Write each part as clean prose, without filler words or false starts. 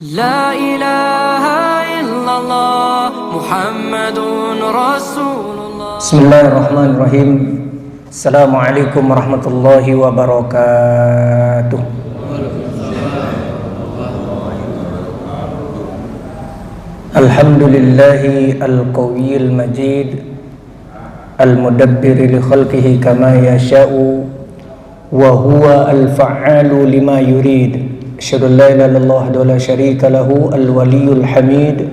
La ilaha illallah Muhammadun Rasulullah. Bismillahirrahmanirrahim. Assalamualaikum warahmatullahi wabarakatuh. Alhamdulillahi al-qawiyil majid, al-mudabbiri li khalqihi kama yasha'u, wa huwa al-fa'alu lima yurid. Asyhadu an la ilaha illallah wahdahu la syarika lahu al-waliyyul hamid,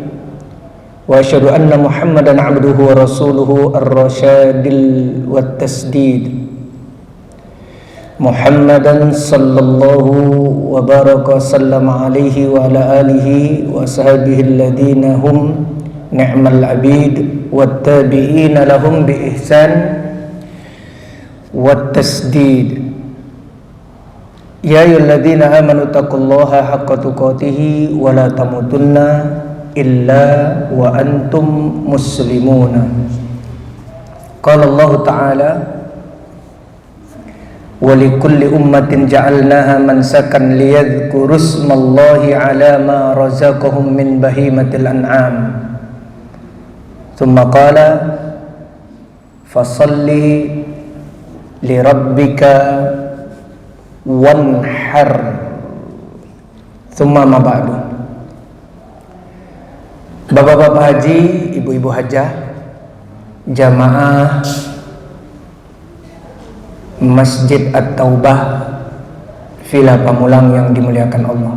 wa asyhadu anna Muhammadan abduhu wa rasuluhu ar-rasyadil wat tasdid. Muhammadan sallallahu wa baraka sallama alaihi wa ala alihi wa sahbihi alladhina hum ni'mal abid wat tabi'ina lahum bi ihsan wat tasdid. Ya ayyuhalladzina amanu taqullaha haqqa tuqatih wa la tamutunna illa wa antum muslimuna. Qala Allah Ta'ala: wa likulli ummatin ja'alnaha mansakan liyadhkuru ismallahi 'ala ma razaqahum min bahimatil an'am. Tsumma qala: fasalli li rabbika wanhar. Tsumma ma ba'du. Bapak-bapak haji, ibu-ibu hajah, jamaah Masjid At-Taubah Villa Pamulang yang dimuliakan Allah,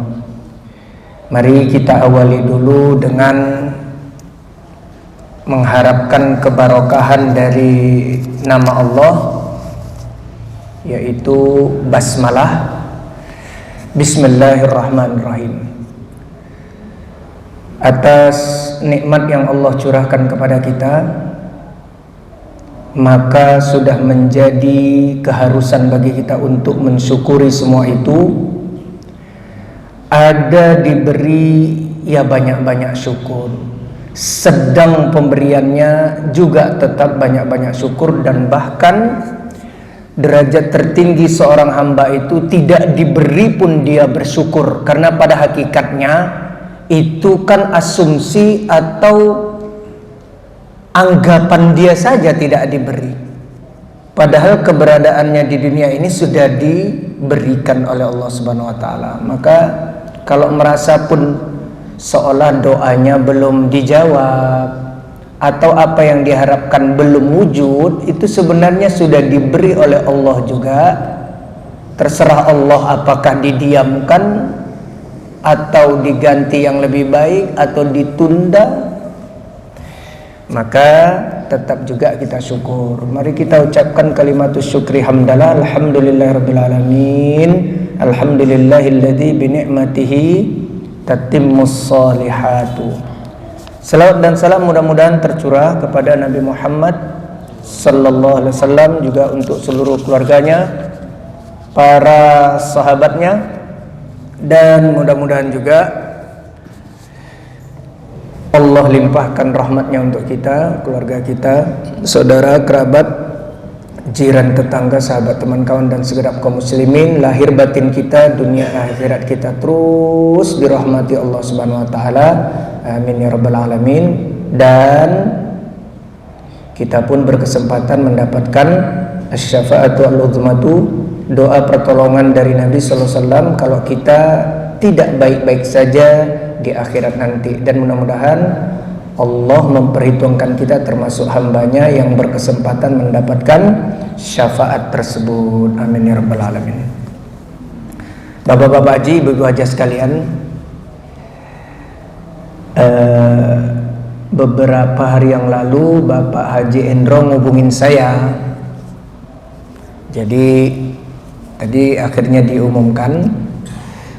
mari kita awali dulu dengan mengharapkan kebarokahan dari nama Allah, yaitu basmalah. Bismillahirrahmanirrahim. Atas nikmat yang Allah curahkan kepada kita, maka sudah menjadi keharusan bagi kita untuk mensyukuri semua itu. Ada diberi, ya banyak-banyak syukur. Sedang pemberiannya juga tetap banyak-banyak syukur. Dan bahkan derajat tertinggi seorang hamba itu tidak diberi pun dia bersyukur, karena pada hakikatnya itu kan asumsi atau anggapan dia saja tidak diberi, padahal keberadaannya di dunia ini sudah diberikan oleh Allah Subhanahu wa taala. Maka kalau merasa pun seolah doanya belum dijawab atau apa yang diharapkan belum wujud, itu sebenarnya sudah diberi oleh Allah juga. Terserah Allah apakah didiamkan atau diganti yang lebih baik atau ditunda, maka tetap juga kita syukur. Mari kita ucapkan kalimatus syukri hamdalah. Alhamdulillahirabbil alamin. Alhamdulillahilladzi bi ni'matihi tatimmus shalihatu. Salawat dan salam mudah-mudahan tercurah kepada Nabi Muhammad sallallahu alaihi wasallam, juga untuk seluruh keluarganya, para sahabatnya, dan mudah-mudahan juga Allah limpahkan rahmatnya untuk kita, keluarga kita, saudara, kerabat, jiran, tetangga, sahabat, teman, kawan, dan segenap kaum muslimin. Lahir batin kita, dunia akhirat kita terus dirahmati Allah Subhanahu wa taala. Amin ya rabbal alamin. Dan kita pun berkesempatan mendapatkan asy-syafa'atu al-uzmatu, doa pertolongan dari Nabi sallallahu alaihi wasallam kalau kita tidak baik-baik saja di akhirat nanti. Dan mudah-mudahan Allah memperhitungkan kita termasuk hambanya yang berkesempatan mendapatkan syafaat tersebut. Amin ya rabbal alamin. Bapak-bapak haji, ibu-ibu hajah sekalian, beberapa hari yang lalu Bapak Haji Endro ngubungin saya. Jadi tadi akhirnya diumumkan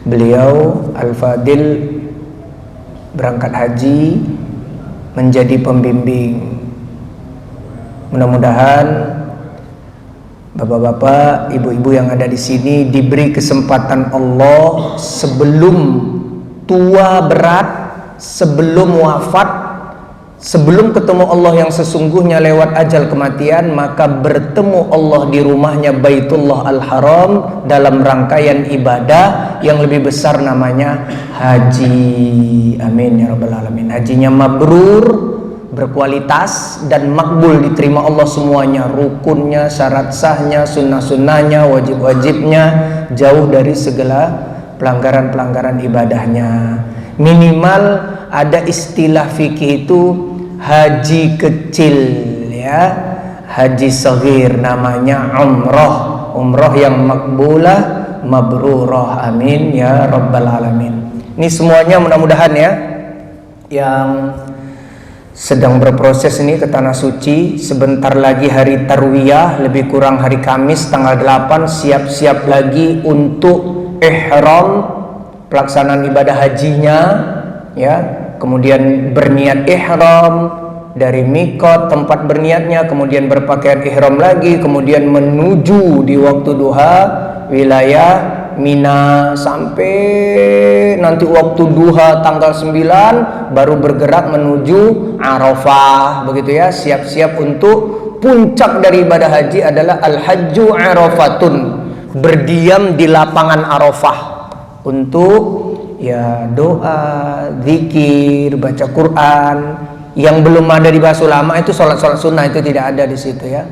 beliau Al-Fadil berangkat haji menjadi pembimbing. Mudah-mudahan bapak-bapak, ibu-ibu yang ada di sini diberi kesempatan Allah sebelum tua berat, sebelum wafat, sebelum ketemu Allah yang sesungguhnya lewat ajal kematian, maka bertemu Allah di rumahnya Baitullah Al-Haram dalam rangkaian ibadah yang lebih besar namanya haji. Amin ya rabbal alamin. Hajinya mabrur, berkualitas dan makbul, diterima Allah semuanya, rukunnya, syarat sahnya, sunnah-sunnahnya, wajib-wajibnya, jauh dari segala pelanggaran-pelanggaran ibadahnya. Minimal ada istilah fikih itu haji kecil, ya, haji saghir, namanya umroh yang makbulah mabrurah. Amin ya rabbal alamin. Ini semuanya mudah-mudahan ya yang sedang berproses ini ke tanah suci. Sebentar lagi hari Tarwiyah, lebih kurang hari Kamis tanggal 8, siap-siap lagi untuk ihram, pelaksanaan ibadah hajinya, ya. Kemudian berniat ihram dari mikot tempat berniatnya, kemudian berpakaian ihram lagi, kemudian menuju di waktu duha wilayah Mina sampai nanti waktu duha tanggal 9 baru bergerak menuju Arafah, begitu ya. Siap-siap untuk puncak dari ibadah haji adalah al-hajju arafatun, berdiam di lapangan Arafah untuk ya doa, zikir, baca Quran. Yang belum ada di bahasa ulama itu sholat-sholat sunnah, itu tidak ada di situ ya.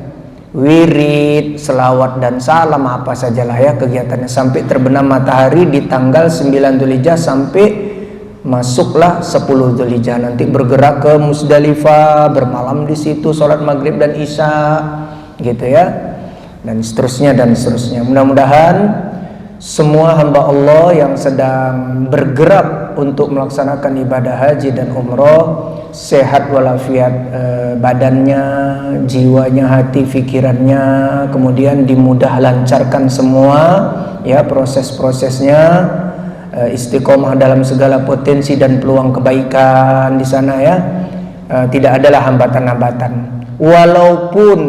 Wirid, selawat dan salam, apa sajalah ya kegiatannya sampai terbenam matahari di tanggal 9 Dzulhijjah sampai masuklah 10 Dzulhijjah. Nanti bergerak ke Musdalifah, bermalam di situ, sholat maghrib dan isya, gitu ya, dan seterusnya dan seterusnya. Mudah-mudahan semua hamba Allah yang sedang bergerak untuk melaksanakan ibadah haji dan umroh sehat walafiat badannya, jiwanya, hati, pikirannya, kemudian dimudah lancarkan semua ya proses-prosesnya, istiqomah dalam segala potensi dan peluang kebaikan di sana ya. Tidak adalah hambatan-hambatan. Walaupun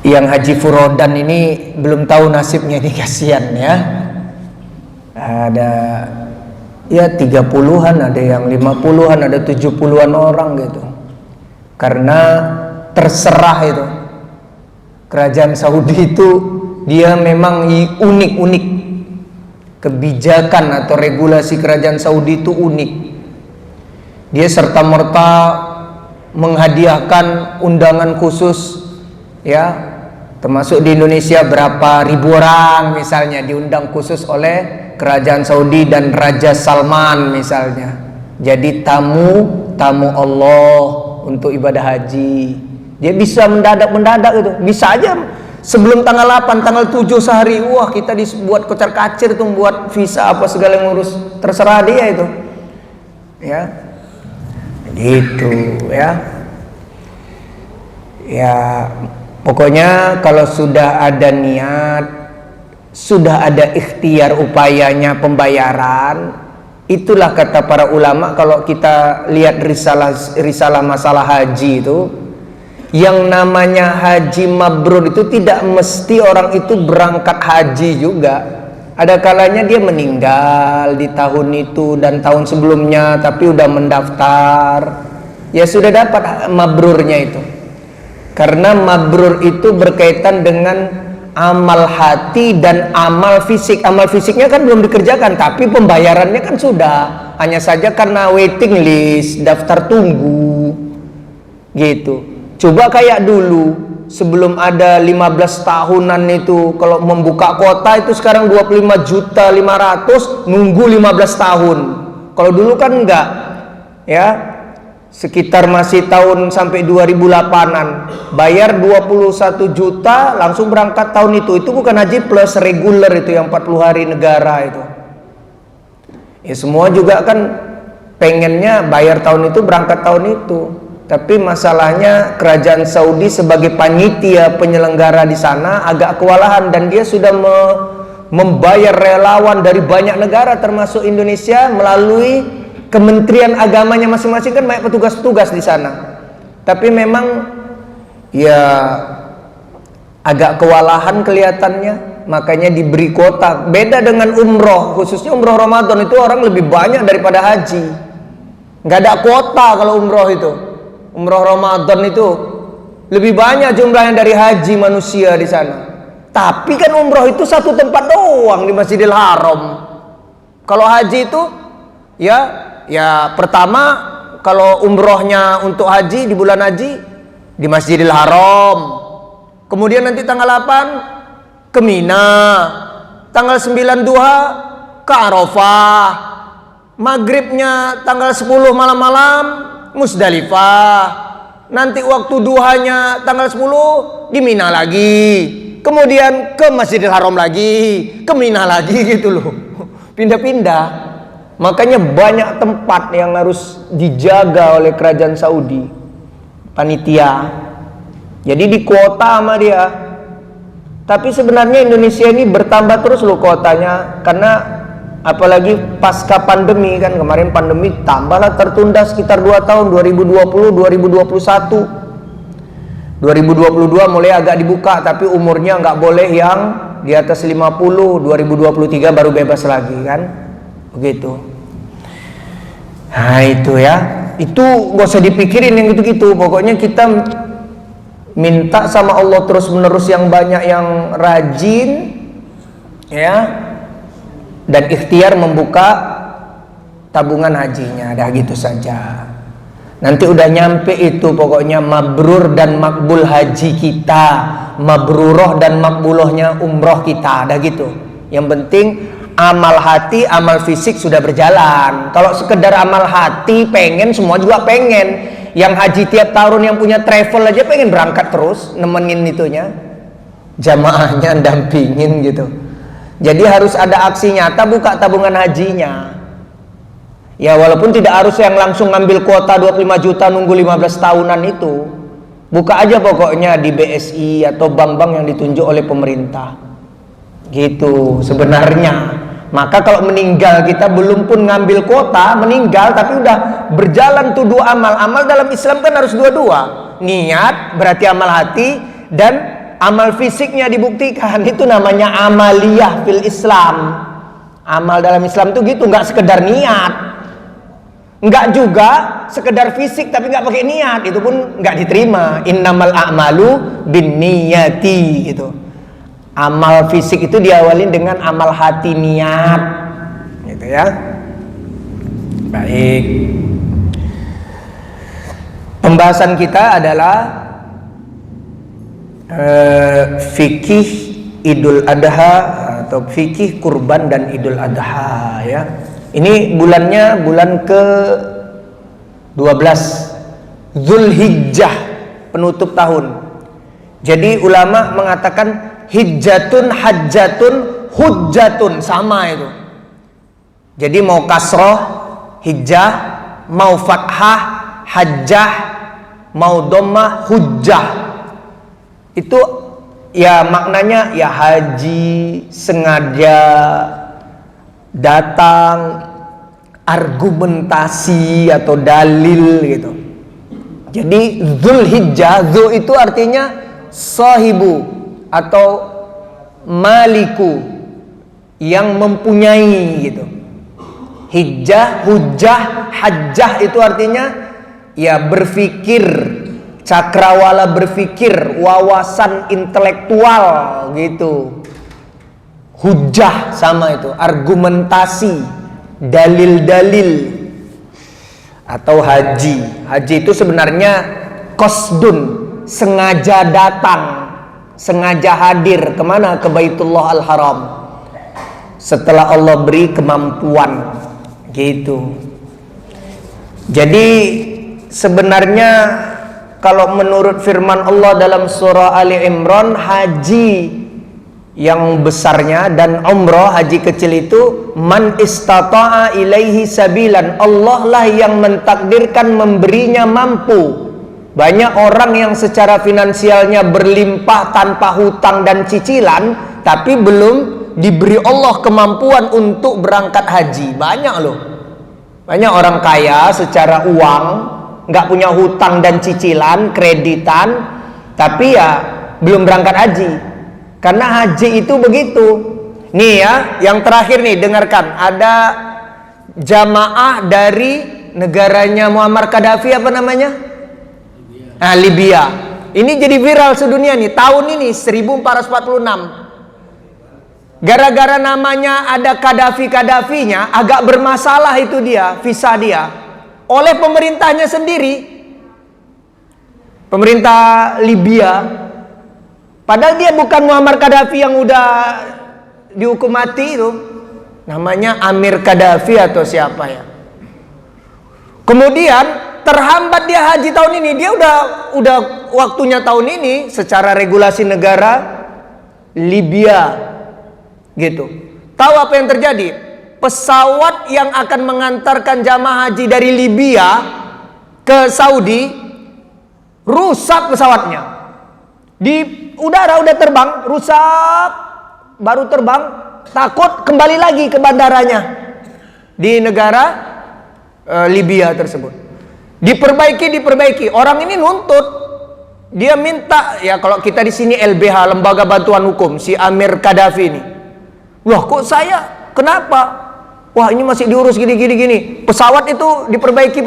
yang haji furodan ini belum tahu nasibnya, ini kasihan ya. Ada ya 30-an, ada yang 50-an, ada 70-an orang gitu. Karena terserah itu. Kerajaan Saudi itu dia memang unik-unik. Kebijakan atau regulasi kerajaan Saudi itu unik. Dia serta-merta menghadiahkan undangan khusus ya. Termasuk di Indonesia berapa ribu orang misalnya diundang khusus oleh kerajaan Saudi dan Raja Salman misalnya. Jadi tamu Allah untuk ibadah haji. Dia bisa mendadak gitu. Bisa aja sebelum tanggal 8, tanggal 7 sehari, wah kita dibuat kocar-kacir tuh buat visa apa segala yang ngurus. Terserah dia itu. Ya. Gitu ya. Ya, pokoknya kalau sudah ada niat, sudah ada ikhtiar upayanya pembayaran, itulah kata para ulama. Kalau kita lihat risalah masalah haji itu, yang namanya haji mabrur itu tidak mesti orang itu berangkat haji juga. Ada kalanya dia meninggal di tahun itu dan tahun sebelumnya, tapi udah mendaftar, ya sudah dapat mabrurnya itu. Karena mabrur itu berkaitan dengan amal hati dan amal fisik. Amal fisiknya kan belum dikerjakan, tapi pembayarannya kan sudah. Hanya saja karena waiting list, daftar tunggu gitu. Coba kayak dulu sebelum ada 15 tahunan itu, kalau membuka kota itu sekarang 25.500.000 nunggu 15 tahun. Kalau dulu kan enggak ya, sekitar masih tahun sampai 2008-an, bayar 21 juta langsung berangkat tahun itu. Itu bukan haji plus reguler itu yang 40 hari negara itu. Ya semua juga kan pengennya bayar tahun itu, berangkat tahun itu. Tapi masalahnya kerajaan Saudi sebagai panitia penyelenggara di sana agak kewalahan, dan dia sudah membayar relawan dari banyak negara termasuk Indonesia melalui Kementerian Agamanya masing-masing, kan banyak petugas-petugas di sana. Tapi memang ya agak kewalahan kelihatannya, makanya diberi kuota. Beda dengan umroh, khususnya umroh Ramadan itu orang lebih banyak daripada haji. Nggak ada kuota kalau umroh itu. Umroh Ramadan itu lebih banyak jumlahnya dari haji manusia di sana. Tapi kan umroh itu satu tempat doang di Masjidil Haram. Kalau haji itu ya pertama kalau umrohnya untuk haji di bulan haji di Masjidil Haram. Kemudian nanti tanggal 8 ke Mina. Tanggal 9 duha ke Arafah. Maghribnya tanggal 10 malam-malam Musdalifah. Nanti waktu duhanya tanggal 10 di Mina lagi. Kemudian ke Masjidil Haram lagi, ke Mina lagi gitu loh. Pindah-pindah. Makanya banyak tempat yang harus dijaga oleh kerajaan Saudi. Panitia. Jadi di kuota sama dia. Tapi sebenarnya Indonesia ini bertambah terus loh kuotanya, karena apalagi pasca pandemi kan, kemarin pandemi tambahlah tertunda sekitar 2 tahun, 2020, 2021. 2022 mulai agak dibuka, tapi umurnya nggak boleh yang di atas 50, 2023 baru bebas lagi kan, begitu. Nah itu ya, itu gak usah dipikirin yang gitu-gitu. Pokoknya kita minta sama Allah terus menerus yang banyak, yang rajin ya, dan ikhtiar membuka tabungan hajinya. Dah gitu saja. Nanti udah nyampe itu pokoknya mabrur dan makbul haji kita, mabruroh dan makbulohnya umroh kita. Dah gitu. Yang penting amal hati, amal fisik sudah berjalan. Kalau sekedar amal hati pengen, semua juga pengen. Yang haji tiap tahun yang punya travel aja pengen berangkat terus, nemenin itunya, jamaahnya dampingin gitu. Jadi harus ada aksi nyata, buka tabungan hajinya. Ya walaupun tidak harus yang langsung ngambil kuota 25 juta nunggu 15 tahunan itu. Buka aja pokoknya di BSI atau bank-bank yang ditunjuk oleh pemerintah. Gitu sebenarnya. Maka kalau meninggal kita belum pun ngambil kuota, meninggal tapi udah berjalan tuh 2 amal. Amal dalam Islam kan harus 2-2. Niat berarti amal hati, dan amal fisiknya dibuktikan. Itu namanya amaliyah fil Islam. Amal dalam Islam tuh gitu, nggak sekedar niat. Nggak juga sekedar fisik tapi nggak pakai niat, itu pun nggak diterima. Innamal a'malu binniyati gitu. Amal fisik itu diawali dengan amal hati, niat, gitu ya. Baik. Pembahasan kita adalah fikih Idul Adha atau fikih kurban dan Idul Adha ya. Ini bulannya bulan ke 12 Zulhijjah, penutup tahun. Jadi ulama mengatakan hijjatun, hajjatun, hujjatun, sama itu. Jadi mau kasroh hijjah, mau fathah hajjah, mau dhammah hujjah. Itu ya maknanya ya haji, sengaja datang, argumentasi atau dalil gitu. Jadi Zulhijjah, Zul itu artinya sahibu atau maliku, yang mempunyai gitu. Hijjah, hujjah, hajjah itu artinya ya berpikir, cakrawala berpikir, wawasan intelektual gitu. Hujjah sama itu, argumentasi, dalil-dalil. Atau haji. Haji itu sebenarnya qasdun, sengaja datang, sengaja hadir kemana? Ke Baitullah Al-Haram setelah Allah beri kemampuan gitu. Jadi sebenarnya kalau menurut firman Allah dalam surah Ali Imran, haji yang besarnya dan umrah haji kecil itu man istata'a ilaihi sabilan, Allah lah yang mentakdirkan memberinya mampu. Banyak orang yang secara finansialnya berlimpah tanpa hutang dan cicilan, tapi belum diberi Allah kemampuan untuk berangkat haji. Banyak loh. Banyak orang kaya secara uang, nggak punya hutang dan cicilan, kreditan, tapi ya belum berangkat haji. Karena haji itu begitu. Nih ya, yang terakhir nih, dengarkan. Ada jamaah dari negaranya Muammar Gaddafi apa namanya? Libya. Ini jadi viral sedunia nih tahun ini 1446. Gara-gara namanya ada Gaddafi-Gaddafinya, agak bermasalah itu dia, visa dia oleh pemerintahnya sendiri. Pemerintah Libya. Padahal dia bukan Muammar Gaddafi yang udah dihukum mati itu. Namanya Amir Gaddafi atau siapa ya. Kemudian terhambat dia haji tahun ini. Dia udah waktunya tahun ini secara regulasi negara Libya gitu. Tahu apa yang terjadi? Pesawat yang akan mengantarkan jamaah haji dari Libya ke Saudi rusak pesawatnya. Di udara udah terbang, rusak, baru terbang, takut kembali lagi ke bandaranya di negara Libya tersebut. Diperbaiki. Orang ini nuntut, dia minta ya, kalau kita di sini LBH, Lembaga Bantuan Hukum, si Amir Gaddafi ini. Loh kok saya? Kenapa? Wah ini masih diurus gini. Pesawat itu diperbaiki,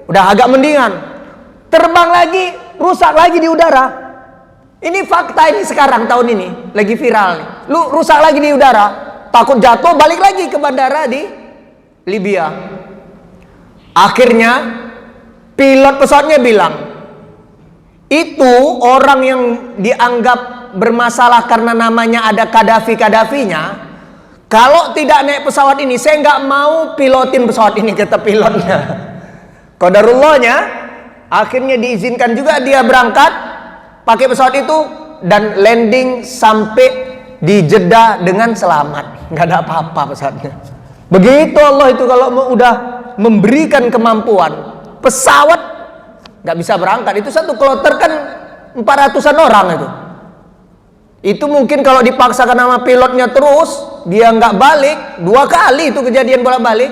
udah agak mendingan. Terbang lagi, rusak lagi di udara. Ini fakta ini sekarang tahun ini lagi viral nih. Lu rusak lagi di udara, takut jatuh, balik lagi ke bandara di Libya. Akhirnya pilot pesawatnya bilang, itu orang yang dianggap bermasalah karena namanya ada Gaddafi-Gaddafinya, kalau tidak naik pesawat ini, saya nggak mau pilotin pesawat ini, kata pilotnya. Qadarullahnya, akhirnya diizinkan juga dia berangkat pakai pesawat itu dan landing sampai di Jeddah dengan selamat, nggak ada apa-apa pesawatnya. Begitu Allah itu kalau udah memberikan kemampuan, pesawat nggak bisa berangkat. Itu satu kloter kan 400-an orang itu. Itu mungkin kalau dipaksakan sama pilotnya terus, dia nggak balik, 2 kali itu kejadian bolak-balik.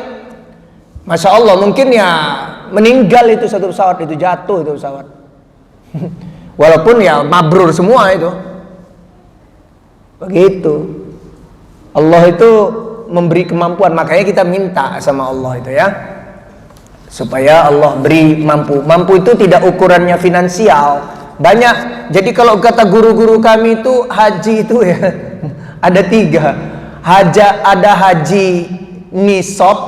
Masya Allah, mungkin ya meninggal itu satu pesawat, itu jatuh itu pesawat. Walaupun ya mabrur semua itu. Begitu. Allah itu memberi kemampuan, makanya kita minta sama Allah itu ya, supaya Allah beri mampu. Mampu itu tidak ukurannya finansial. Banyak. Jadi kalau kata guru-guru kami itu haji itu ya ada 3. Ada haji nisab,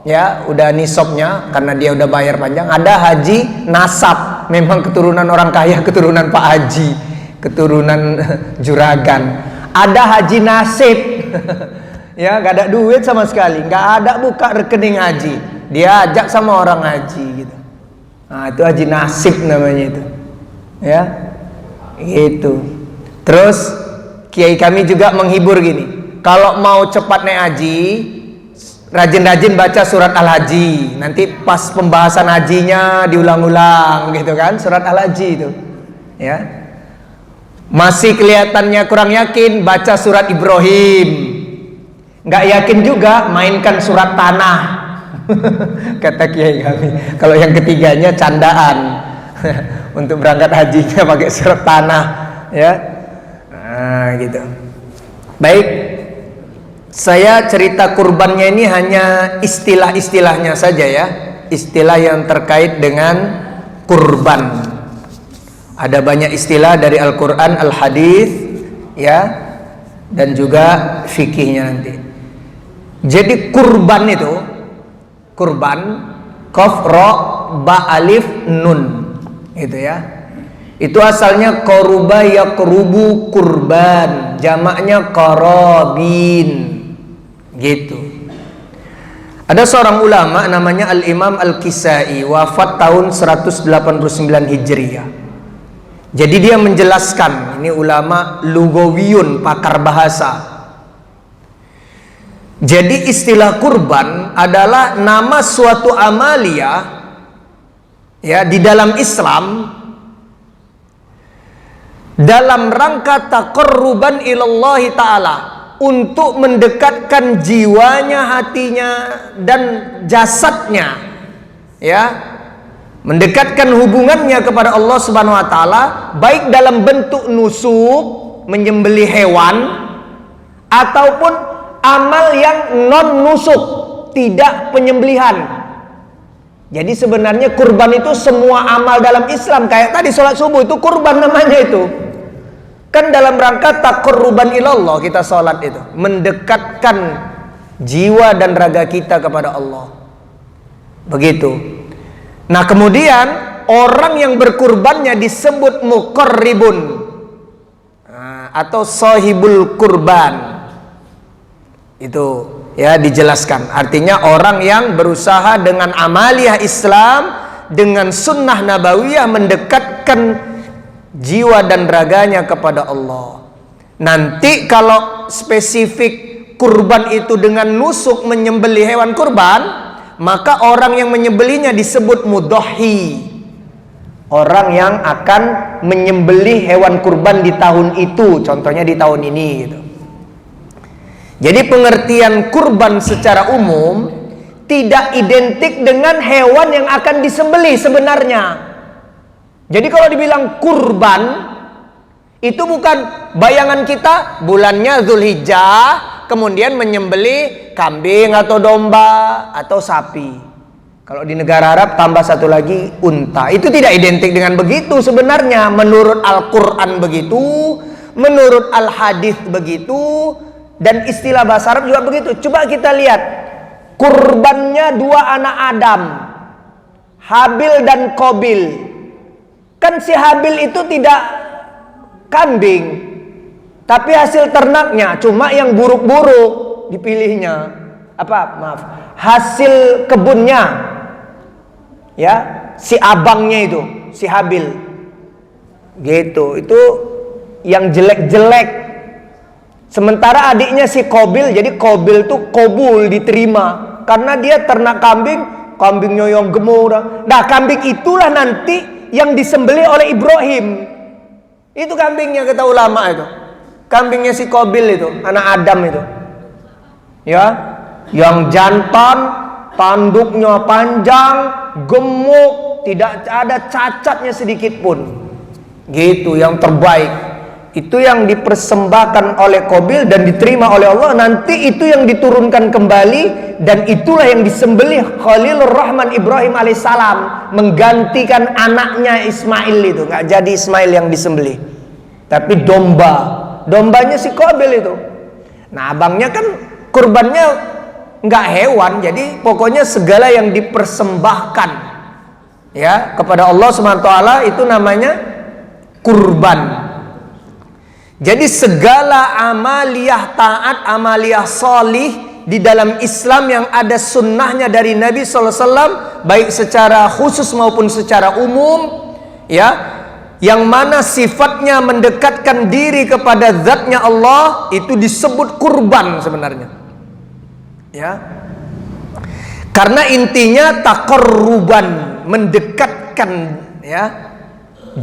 ya udah nisabnya karena dia udah bayar panjang. Ada haji nasab, memang keturunan orang kaya, keturunan Pak Haji, keturunan juragan. Ada haji nasib, ya gak ada duit sama sekali, nggak ada buka rekening haji, dia ajak sama orang haji gitu. Nah itu haji nasib namanya itu, ya gitu. Terus kiai kami juga menghibur gini, kalau mau cepat naik haji, rajin-rajin baca surat Al-Haji. Nanti pas pembahasan hajinya diulang-ulang gitu kan, surat Al-Haji itu. Ya. Masih kelihatannya kurang yakin, baca surat Ibrahim. Nggak yakin juga, mainkan surat Tanah. Kata kiai kami. Kalau yang ketiganya candaan. Untuk berangkat hajinya pakai surat Tanah, ya. Nah, gitu. Baik. Saya cerita kurbannya ini hanya istilah-istilahnya saja ya, istilah yang terkait dengan kurban. Ada banyak istilah dari Al-Quran, Al-Hadis, ya, dan juga fikihnya nanti. Jadi kurban itu, kurban, qaf, ra, ba, alif, nun, itu ya. Itu asalnya qaruba yaqrubu kurban, jamaknya qarabin. Gitu. Ada seorang ulama namanya Al-Imam Al-Kisai, wafat tahun 189 Hijriah. Jadi dia menjelaskan, ini ulama lugawiyun, pakar bahasa. Jadi istilah kurban adalah nama suatu amalia ya di dalam Islam dalam rangka taqarruban ilallahi ta'ala, untuk mendekatkan jiwanya, hatinya, dan jasadnya, ya, mendekatkan hubungannya kepada Allah Subhanahu wa taala, baik dalam bentuk nusuk, menyembelih hewan, ataupun amal yang non nusuk, tidak penyembelihan. Jadi sebenarnya kurban itu semua amal dalam Islam. Kayak tadi sholat subuh itu kurban namanya itu. Kan dalam rangka taqarruban ilallah kita sholat itu. Mendekatkan jiwa dan raga kita kepada Allah. Begitu. Nah kemudian orang yang berkurbannya disebut muqarribun, atau sahibul kurban. Itu ya dijelaskan. Artinya orang yang berusaha dengan amaliyah Islam, dengan sunnah nabawiyah mendekatkan jiwa dan raganya kepada Allah. Nanti kalau spesifik kurban itu dengan nusuk menyembelih hewan kurban, maka orang yang menyembelihnya disebut mudhahi. Orang yang akan menyembelih hewan kurban di tahun itu, contohnya di tahun ini gitu. Jadi pengertian kurban secara umum tidak identik dengan hewan yang akan disembelih sebenarnya. Jadi kalau dibilang kurban, itu bukan bayangan kita bulannya Zulhijjah, kemudian menyembelih kambing atau domba atau sapi. Kalau di negara Arab tambah satu lagi unta. Itu tidak identik dengan begitu sebenarnya. Menurut Al-Quran begitu, menurut Al-Hadis begitu, dan istilah bahasa Arab juga begitu. Coba kita lihat kurbannya dua anak Adam, Habil dan Qabil. Kan si Habil itu tidak kambing, tapi hasil ternaknya, cuma yang buruk-buruk dipilihnya. Hasil kebunnya, ya, si abangnya itu, si Habil. Gitu, itu yang jelek-jelek. Sementara adiknya si Qabil, jadi Qabil tuh qabul, diterima. Karena dia ternak kambing, kambingnya yang gemuk. Nah, kambing itulah nanti yang disembelih oleh Ibrahim. Itu kambingnya kata ulama itu. Kambingnya si Qabil itu, anak Adam itu. Ya, yang jantan, tanduknya panjang, gemuk, tidak ada cacatnya sedikit pun. Gitu, yang terbaik. Itu yang dipersembahkan oleh Qabil dan diterima oleh Allah. Nanti itu yang diturunkan kembali, dan itulah yang disembelih Khalilur Rahman Ibrahim alaihissalam, menggantikan anaknya Ismail itu. Nggak jadi Ismail yang disembelih, tapi dombanya si Qabil itu. Nah abangnya kan kurbannya nggak hewan, jadi pokoknya segala yang dipersembahkan ya kepada Allah SWT itu namanya kurban. Jadi segala amaliyah taat, amaliyah solih di dalam Islam yang ada sunnahnya dari Nabi SAW, baik secara khusus maupun secara umum, ya, yang mana sifatnya mendekatkan diri kepada zatnya Allah, itu disebut kurban sebenarnya. Ya, karena intinya taqarruban, mendekatkan ya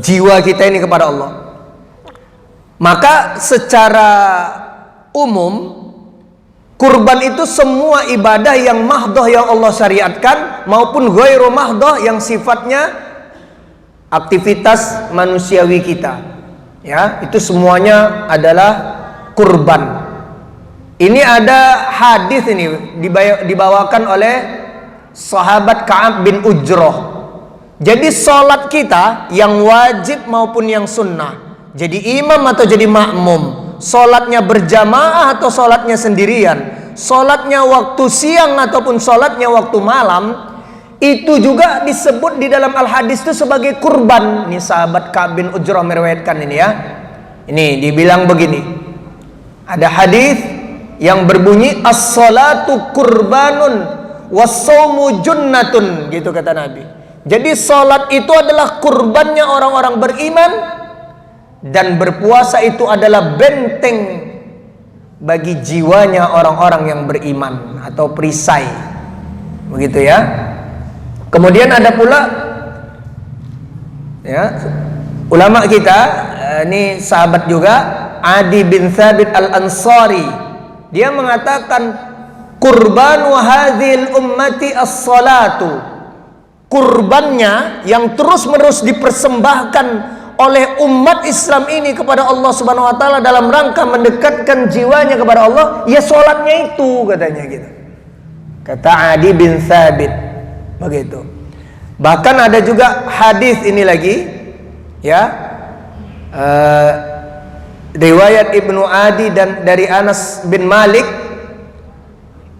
jiwa kita ini kepada Allah. Maka secara umum kurban itu semua ibadah yang mahdoh yang Allah syariatkan maupun ghairu mahdoh yang sifatnya aktivitas manusiawi kita. Ya, itu semuanya adalah kurban. Ini ada hadis ini dibawakan oleh sahabat Ka'ab bin Ujrah. Jadi salat kita yang wajib maupun yang sunnah, jadi imam atau jadi makmum, solatnya berjamaah atau solatnya sendirian, solatnya waktu siang ataupun solatnya waktu malam, itu juga disebut di dalam al-hadis itu sebagai kurban. Ini sahabat Ka'ab bin Ujrah meriwayatkan ini ya. Ini dibilang begini. Ada hadis yang berbunyi as-salatu kurbanun was-shaumu junnatun, gitu kata Nabi. Jadi solat itu adalah kurbannya orang-orang beriman, dan berpuasa itu adalah benteng bagi jiwanya orang-orang yang beriman atau perisai. Begitu ya. Kemudian ada pula ya, ulama kita, ini sahabat juga, Adi bin Thabit al-Ansari. Dia mengatakan kurban hadhil ummati as-salatu. Kurbannya yang terus-menerus dipersembahkan oleh umat Islam ini kepada Allah Subhanahu wa taala dalam rangka mendekatkan jiwanya kepada Allah, ya sholatnya itu, katanya gitu. Kata Adi bin Thabit begitu. Bahkan ada juga hadis ini lagi, ya, riwayat Ibnu Adi dan dari Anas bin Malik,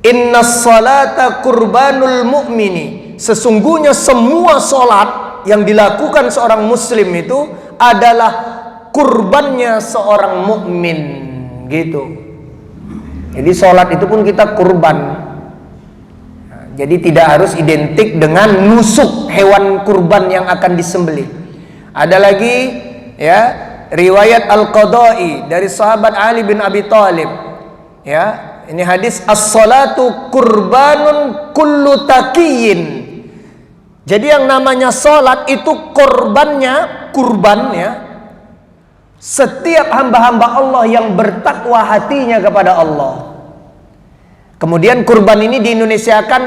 innas salata qurbanul mu'mini, sesungguhnya semua solat yang dilakukan seorang muslim itu adalah kurbannya seorang mukmin, gitu. Jadi solat itu pun kita kurban. Jadi tidak harus identik dengan nusuk hewan kurban yang akan disembelih. Ada lagi, ya, riwayat Al-Qadai dari sahabat Ali bin Abi Thalib. Ya, ini hadis as-salatu kurbanun kullu taqiyin. Jadi yang namanya salat itu kurbannya, kurbannya setiap hamba-hamba Allah yang bertakwa hatinya kepada Allah. Kemudian kurban ini di Indonesia akan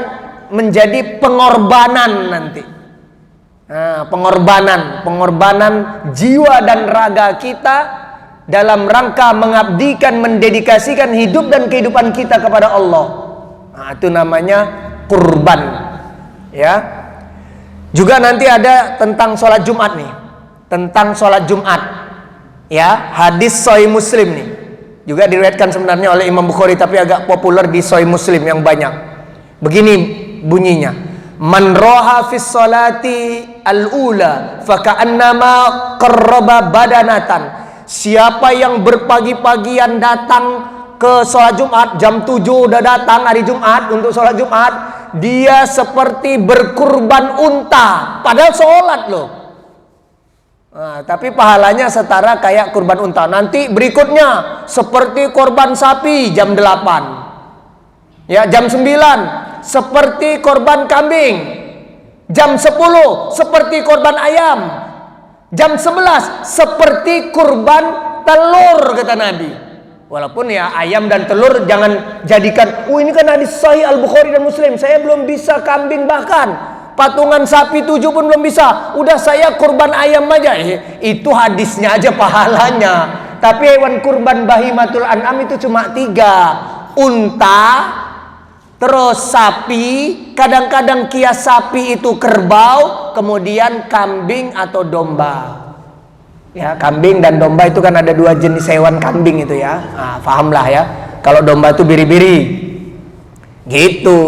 menjadi pengorbanan nanti. Nah, pengorbanan jiwa dan raga kita dalam rangka mengabdikan, mendedikasikan hidup dan kehidupan kita kepada Allah. Nah, itu namanya kurban. Ya. Juga nanti ada tentang sholat Jumat nih, tentang sholat Jumat. Ya, hadis Sahih Muslim nih. Juga diriwayatkan sebenarnya oleh Imam Bukhari, tapi agak populer di Sahih Muslim yang banyak. Begini bunyinya: man roha fis salati al-ula faka'annama qarraba badanatan. Siapa yang berpagi-pagian datang ke sholat Jumat, jam 7 udah datang hari Jumat untuk sholat Jumat, dia seperti berkurban unta, padahal sholat loh. Nah, tapi pahalanya setara kayak kurban unta. Nanti berikutnya seperti korban sapi jam 8. Ya, jam 9 seperti korban kambing. Jam 10 seperti korban ayam. Jam 11 seperti kurban telur, kata Nabi. Walaupun ya ayam dan telur jangan jadikan, ini kan hadis Sahih Al-Bukhari dan Muslim, saya belum bisa kambing, bahkan patungan sapi 7 pun belum bisa, udah saya kurban ayam aja. Itu hadisnya aja pahalanya. Tapi hewan kurban bahimatul an'am itu cuma 3. Unta, terus sapi, kadang-kadang kias sapi itu kerbau, kemudian kambing atau domba. Ya, kambing dan domba itu kan ada 2 jenis hewan kambing itu ya. Nah, pahamlah ya. Kalau domba itu biri-biri. Gitu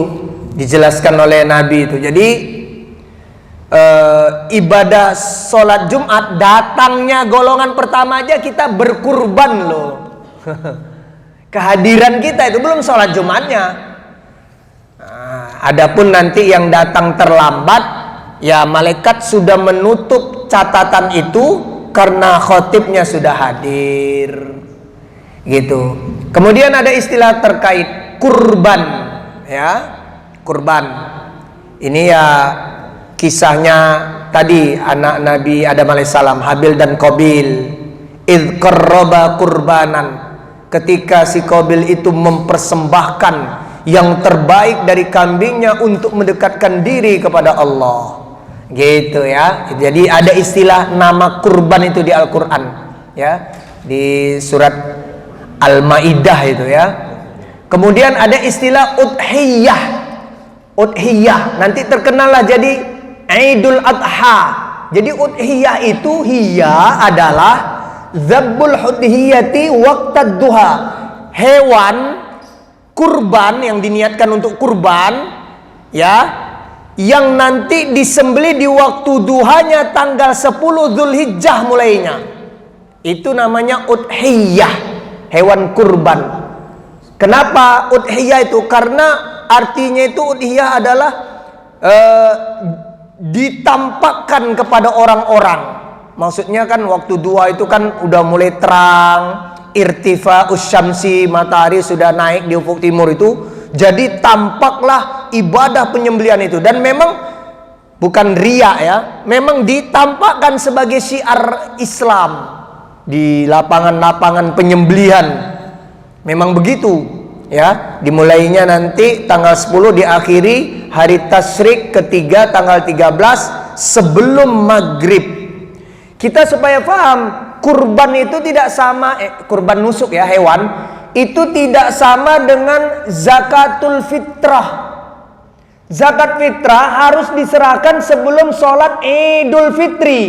dijelaskan oleh Nabi itu. Jadi ibadah sholat Jumat, datangnya golongan pertama aja kita berkurban loh. Kehadiran kita itu belum sholat Jumatnya. Adapun nanti yang datang terlambat, ya malaikat sudah menutup catatan itu karena khotibnya sudah hadir, gitu. Kemudian ada istilah terkait kurban, ya, kurban. Ini ya kisahnya tadi anak Nabi Adam alaihissalam, Habil dan Qabil. Idh qarraba kurbanan, ketika si Qabil itu mempersembahkan yang terbaik dari kambingnya untuk mendekatkan diri kepada Allah, gitu ya. Jadi ada istilah nama kurban itu di Al-Quran, ya, di surat Al-Maidah itu ya. Kemudian ada istilah udhiyah. Udhiyah nanti terkenallah jadi Idul Adha. Jadi udhiyah itu, hiya adalah zabbul udhiyati waqtad duha, hewan kurban yang diniatkan untuk kurban, ya, yang nanti disembelih di waktu duhanya tanggal 10 Zulhijjah mulainya. Itu namanya udhiyah, hewan kurban. Kenapa udhiyah itu? Karena artinya itu udhiyah adalah ditampakkan kepada orang-orang. Maksudnya kan waktu duha itu kan udah mulai terang, irtifa usyamsi, matahari sudah naik di ufuk timur itu. Jadi tampaklah ibadah penyembelihan itu. Dan memang bukan riya ya, memang ditampakkan sebagai syiar Islam di lapangan-lapangan penyembelihan. Memang begitu ya. Dimulainya nanti tanggal 10, diakhiri hari tasyrik ketiga tanggal 13 sebelum maghrib. Kita supaya paham, kurban itu tidak sama, kurban nusuk ya, hewan itu tidak sama dengan zakatul fitrah. Zakat fitrah harus diserahkan sebelum sholat Idul Fitri.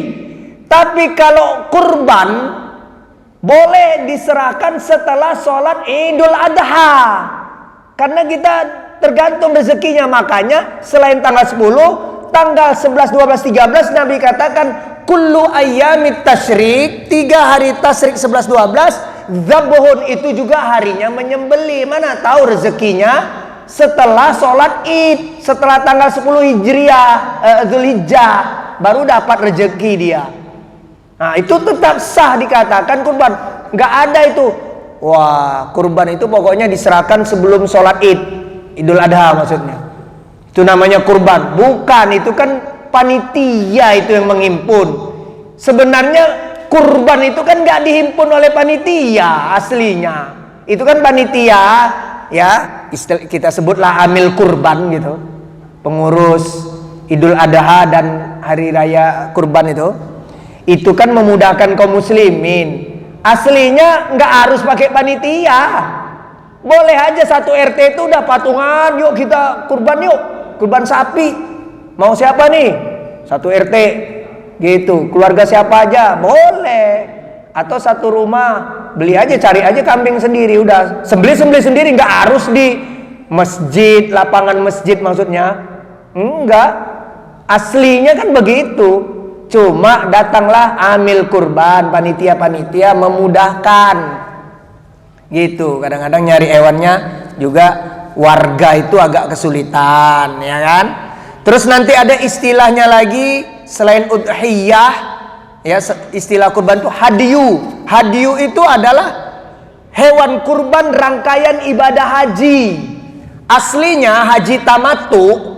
Tapi kalau kurban boleh diserahkan setelah sholat Idul Adha. Karena kita tergantung rezekinya. Makanya selain tanggal 10, tanggal 11, 12, 13 Nabi katakan kullu ayyamit tasyrik, 3 hari tasyrik 11, 12 zabhun, itu juga harinya menyembeli. Mana tahu rezekinya setelah sholat Id, setelah tanggal 10 Hijriah, Dzulhijjah, baru dapat rezeki dia. Nah, itu tetap sah dikatakan kurban. Nggak ada itu, wah kurban itu pokoknya diserahkan sebelum sholat Id, Idul Adha maksudnya. Itu namanya kurban. Bukan, itu kan panitia itu yang menghimpun. Sebenarnya kurban itu kan nggak dihimpun oleh panitia aslinya. Itu kan panitia, ya kita sebutlah amil kurban gitu, pengurus Idul Adha dan hari raya kurban itu kan memudahkan kaum muslimin. Aslinya nggak harus pakai panitia, boleh aja satu RT itu udah patungan, yuk kita kurban, yuk kurban sapi, mau siapa nih, satu RT gitu, keluarga siapa aja boleh. Atau satu rumah beli aja, cari aja kambing sendiri, udah sembelih sendiri, nggak harus di masjid, lapangan masjid maksudnya, enggak. Aslinya kan begitu. Cuma datanglah amil kurban, panitia memudahkan gitu. Kadang-kadang nyari hewannya juga warga itu agak kesulitan, ya kan. Terus nanti ada istilahnya lagi selain udhiyah, ya, istilah kurban itu hadiyu. Hadiyu itu adalah hewan kurban rangkaian ibadah haji. Aslinya haji tamattu,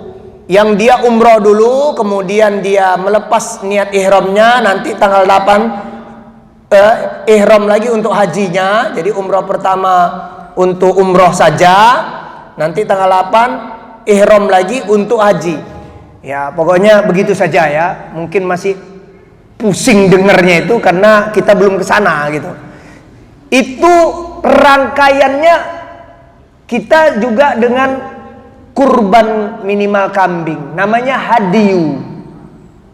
yang dia umroh dulu, kemudian dia melepas niat ihramnya, nanti tanggal 8 ihram lagi untuk hajinya. Jadi umroh pertama untuk umroh saja, nanti tanggal 8 ihram lagi untuk haji. Ya pokoknya begitu saja ya. Mungkin masih pusing dengernya itu karena kita belum ke sana gitu. Itu rangkaiannya kita juga dengan kurban minimal kambing, namanya hadiyu.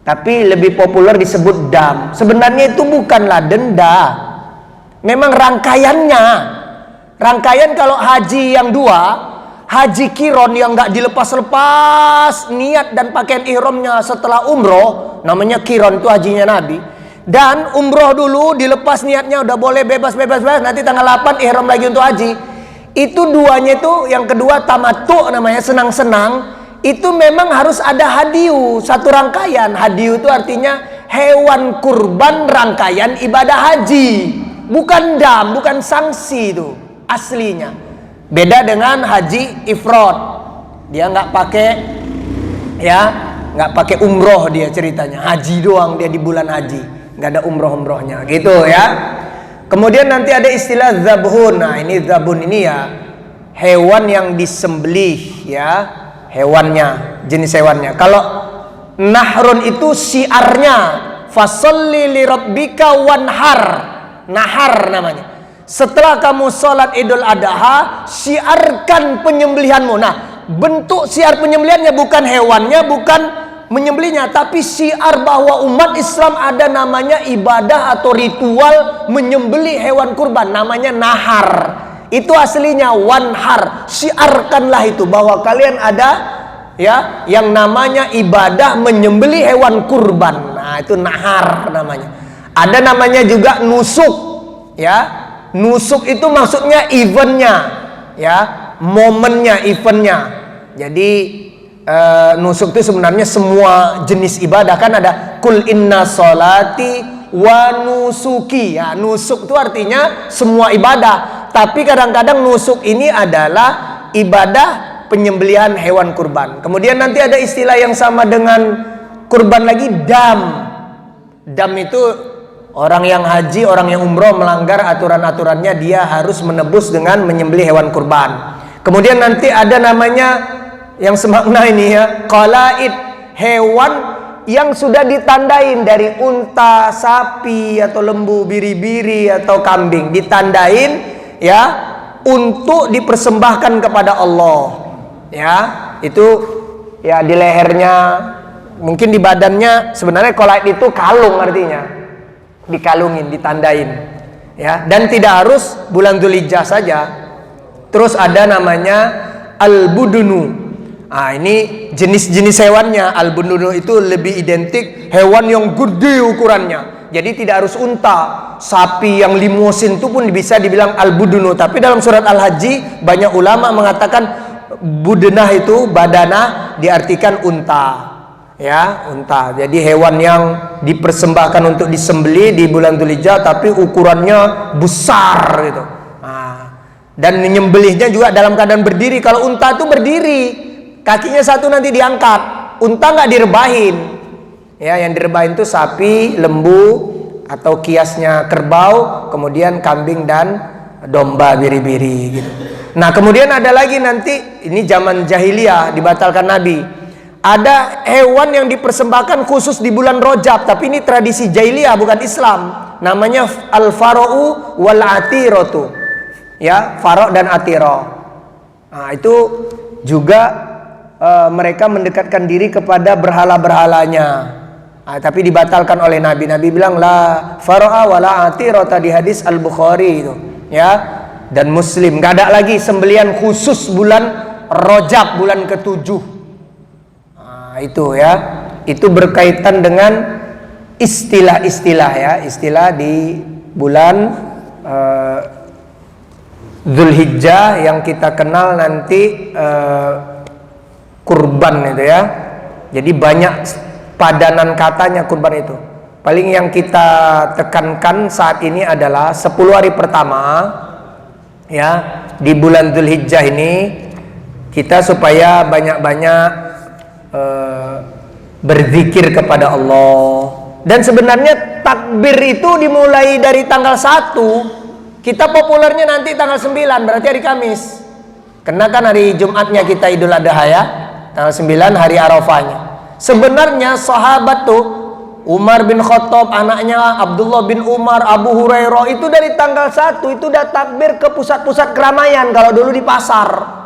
Tapi lebih populer disebut dam. Sebenarnya itu bukanlah denda, memang rangkaiannya. Rangkaian kalau haji yang 2, haji kiron yang nggak dilepas-lepas niat dan pakaian ihramnya setelah umroh, namanya kiron, itu hajinya Nabi. Dan umroh dulu dilepas niatnya, udah boleh bebas, nanti tanggal 8 ihram lagi untuk haji. Itu duanya itu, yang kedua tamattu namanya, senang-senang. Itu memang harus ada hadiyu, satu rangkaian. Hadiyu itu artinya hewan kurban rangkaian ibadah haji, bukan dam, bukan sanksi itu aslinya. Beda dengan haji ifrad, dia nggak pakai, ya nggak pakai umroh, dia ceritanya haji doang, dia di bulan haji, nggak ada umrohnya gitu ya. Kemudian nanti ada istilah zabhun. Nah ini zabhun ini ya hewan yang disembelih, ya hewannya, jenis hewannya. Kalau nahrun itu siarnya, fasolli li rabbika wanhar, nahar namanya. Setelah kamu sholat Idul Adha, siarkan penyembelihanmu. Nah bentuk siar penyembelihannya bukan hewannya, bukan menyembelihnya, tapi syiar bahwa umat Islam ada namanya ibadah atau ritual menyembelih hewan kurban, namanya nahar. Itu aslinya wanhar. Syiarkanlah itu bahwa kalian ada, ya, yang namanya ibadah menyembelih hewan kurban. Nah itu nahar namanya. Ada namanya juga nusuk, ya. Nusuk itu maksudnya eventnya, ya, momennya, eventnya. Jadi nusuk itu sebenarnya semua jenis ibadah. Kan ada kul inna sholati wa nusuki, ya, nusuk itu artinya semua ibadah. Tapi kadang-kadang nusuk ini adalah ibadah penyembelihan hewan kurban. Kemudian nanti ada istilah yang sama dengan kurban lagi, dam. Dam itu orang yang haji, orang yang umroh melanggar aturan-aturannya, dia harus menebus dengan menyembelih hewan kurban. Kemudian nanti ada namanya yang semakna ini, ya, qalaid, hewan yang sudah ditandain dari unta, sapi atau lembu, biri-biri atau kambing, ditandain, ya, untuk dipersembahkan kepada Allah, ya. Itu ya di lehernya, mungkin di badannya. Sebenarnya qolaid itu kalung artinya, dikalungin, ditandain, ya. Dan tidak harus bulan Dzulhijjah saja. Terus ada namanya al-budunu. Ini jenis-jenis hewannya. Al-budunu itu lebih identik hewan yang gede ukurannya. Jadi tidak harus unta, sapi yang limusin itu pun bisa dibilang al-budunu. Tapi dalam surat Al-Haji banyak ulama mengatakan budenah itu, badana diartikan unta, ya, unta. Jadi hewan yang dipersembahkan untuk disembelih di bulan Dzulhijjah tapi ukurannya besar gitu. Dan menyembelihnya juga dalam keadaan berdiri. Kalau unta itu berdiri, kakinya satu nanti diangkat. Unta nggak direbahin. Ya, yang direbahin itu sapi, lembu, atau kiasnya kerbau, kemudian kambing dan domba biri-biri gitu. Nah, kemudian ada lagi nanti, ini zaman jahiliyah dibatalkan Nabi. Ada hewan yang dipersembahkan khusus di bulan Rajab, tapi ini tradisi jahiliyah bukan Islam. Namanya al-fara'u wal atiratu. Ya, faro' dan atiro. Nah, itu juga mereka mendekatkan diri kepada berhala-berhalanya. Tapi dibatalkan oleh Nabi. Nabi bilang la faro'a wala atirata di hadis Al-Bukhari itu, ya, dan Muslim. Gak ada lagi sembelian khusus bulan Rajab, bulan ke-7. Itu ya, itu berkaitan dengan istilah-istilah, ya, istilah di bulan Dzulhijjah yang kita kenal nanti kurban itu, ya. Jadi banyak padanan katanya kurban itu. Paling yang kita tekankan saat ini adalah 10 hari pertama, ya, di bulan Dzulhijjah ini kita supaya banyak-banyak berzikir kepada Allah. Dan sebenarnya takbir itu dimulai dari tanggal 1. Kita populernya nanti tanggal 9, berarti hari Kamis. Karena kan hari Jumatnya kita Idul Adha, ya. Tanggal 9 hari Arafahnya. Sebenarnya sahabat tuh, Umar bin Khattab, anaknya Abdullah bin Umar, Abu Hurairah, itu dari tanggal 1 itu udah takbir ke pusat-pusat keramaian. Kalau dulu di pasar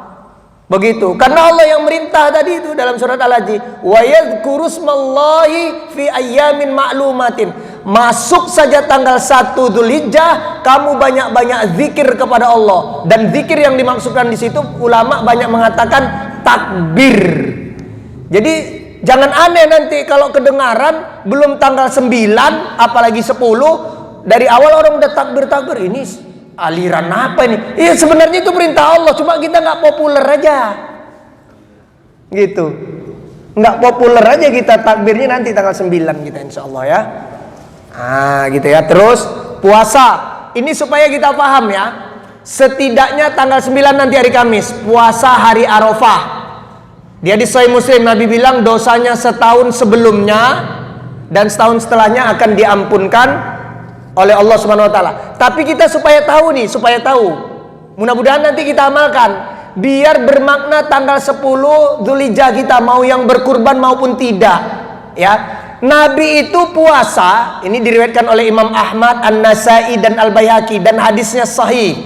begitu, karena Allah yang merintah tadi itu dalam surat Al-Haji, wa yadhkurusmallahi fi ayyamin ma'lumatin. Masuk saja tanggal 1 Dzulhijjah, kamu banyak-banyak zikir kepada Allah. Dan zikir yang dimaksudkan di situ ulama banyak mengatakan takbir. Jadi jangan aneh nanti kalau kedengaran belum tanggal 9 apalagi 10 dari awal orang udah takbir-takbir. Ini aliran apa ini? Iya, sebenarnya itu perintah Allah, cuma kita nggak populer aja. Gitu. Nggak populer aja kita takbirnya nanti tanggal 9 kita insyaallah, ya. Gitu ya. Terus puasa. Ini supaya kita paham, ya. Setidaknya tanggal 9 nanti hari Kamis, puasa hari Arafah. Dia di Sahih Muslim, Nabi bilang dosanya setahun sebelumnya dan setahun setelahnya akan diampunkan oleh Allah Subhanahu wa taala. Tapi kita supaya tahu nih, mudah-mudahan nanti kita amalkan, biar bermakna tanggal 10 Dzulhijjah kita mau yang berkurban maupun tidak, ya. Nabi itu puasa, ini diriwayatkan oleh Imam Ahmad, An-Nasai dan Al-Baihaqi, dan hadisnya sahih.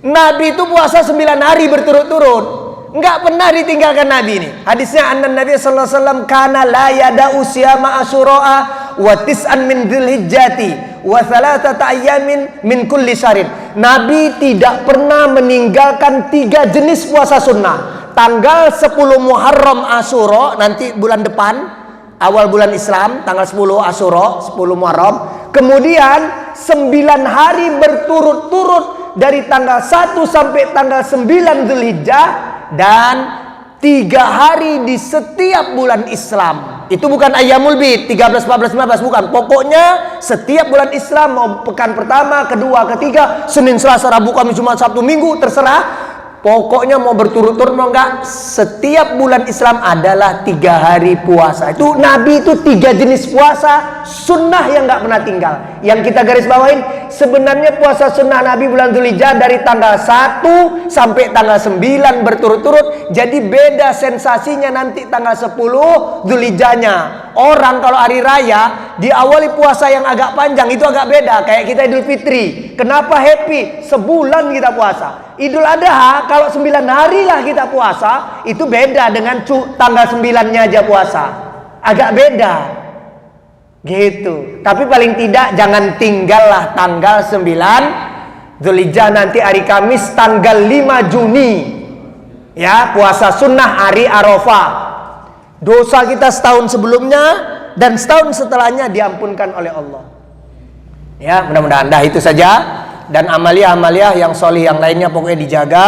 Nabi itu puasa 9 hari berturut-turut, enggak pernah ditinggalkan Nabi ini. Hadisnya anna Nabi sallallahu alaihi wasallam kana la yada'u siyama asyura'a wa tis'an min dzulhijjati wa thalathata ayyamin min kulli syahrin. Nabi tidak pernah meninggalkan 3 jenis puasa sunnah. Tanggal 10 Muharram Asyura, nanti bulan depan, awal bulan Islam, tanggal 10 Asyura, 10 Muharram. Kemudian 9 hari berturut-turut dari tanggal 1 sampai tanggal 9 Dzulhijjah, dan 3 hari di setiap bulan Islam. Itu bukan Ayyamul Bid 13, 14, 15, bukan. Pokoknya setiap bulan Islam, mau pekan pertama, kedua, ketiga, Senin, Selasa, Rabu, Kamis, Jumat, Sabtu, Minggu, terserah. Pokoknya mau berturut-turut mau enggak, setiap bulan Islam adalah 3 hari puasa. Itu Nabi itu 3 jenis puasa sunnah yang enggak pernah tinggal. Yang kita garis bawain, sebenarnya puasa sunnah Nabi bulan Dzulhijjah dari tanggal 1 sampai tanggal 9 berturut-turut. Jadi beda sensasinya nanti tanggal 10 Dzulhijjahnya. Orang kalau hari raya diawali puasa yang agak panjang itu agak beda. Kayak kita Idul Fitri. Kenapa happy? Sebulan kita puasa. Idul Adha kalau 9 hari lah kita puasa, itu beda dengan tanggal 9-nya aja puasa. Agak beda. Gitu. Tapi paling tidak jangan tinggallah tanggal 9 Dzulhijjah nanti hari Kamis tanggal 5 Juni. Ya, puasa sunnah hari Arafah. Dosa kita setahun sebelumnya dan setahun setelahnya diampunkan oleh Allah. Ya, mudah-mudahan. Dah itu saja. Dan amalia-amalia yang solih yang lainnya pokoknya dijaga,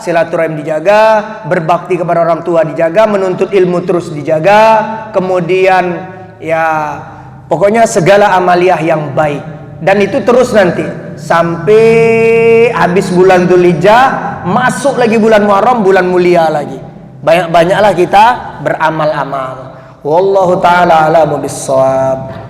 silaturahim dijaga, berbakti kepada orang tua dijaga, menuntut ilmu terus dijaga, kemudian ya pokoknya segala amaliah yang baik. Dan itu terus nanti sampai habis bulan Dzulhijjah, masuk lagi bulan Muharram, bulan mulia lagi. Banyak-banyaklah kita beramal-amal. Wallahu taala a'lamu bissawab.